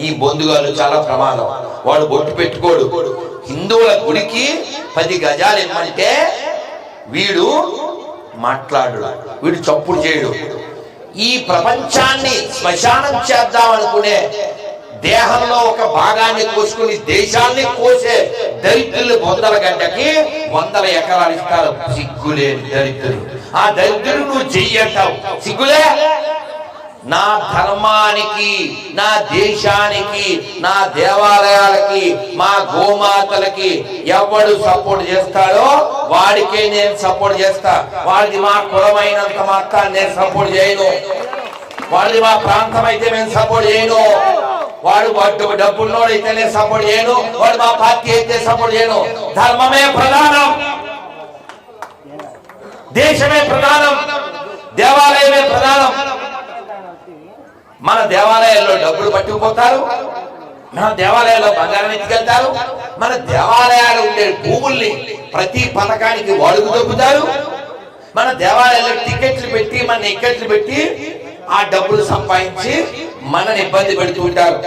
ఈ బొందుగాలు చాలా ప్రమాదం. వాడు బొట్టు పెట్టుకోడు. హిందువుల గుడికి 10 గజాలు ఇమ్మంటే వీడు మాట్లాడు, వీడు చప్పుడు చేయడు. ఈ ప్రపంచాన్ని శ్మశానం చేద్దాం అనుకునే, దేహంలో ఒక భాగాన్ని కోసుకుని దేశాన్ని కోసే దరిద్రులు 100 గంటకి 100 ఎకరాలు ఇస్తారు. సిగ్గులేని దరిద్రులు. ఆ దరిద్రుడు నువ్వు చెయ్యంటావు, సిగ్గులే? నా ధర్మానికి, నా దేశానికి, నా దేవాలయాలకి, మా గోమాతలకి ఎవడు సపోర్ట్ చేస్తాడో వాడికే నేను సపోర్ట్ చేస్తా. వాడిది మా కులమైనంత మాత్రం నేను సపోర్ట్ చేయను. వాడిది మా ప్రాంతం అయితే నేను సపోర్ట్ చేయను. వాడు డబ్బున్నోడైతే నేను సపోర్ట్ చేయను. వాడు మా పార్టీ అయితే సపోర్ట్ చేయను. ధర్మమే ప్రధానం, దేశమే ప్రధానం, దేవాలయమే ప్రధానం. మన దేవాలయాల్లో డబ్బులు పట్టుకుపోతారు, మన దేవాలయాల్లో బంగారం ఎత్తుకెళ్తారు, మన దేవాలయాలు ఉండే భూముల్ని ప్రతి పథకానికి వాడుకు దొబ్బుతారు. మన దేవాలయాల్లో టికెట్లు పెట్టి, మన ఇక్కట్లు పెట్టి ఆ డబ్బులు సంపాదించి మనని ఇబ్బంది పెడుతూ ఉంటారు.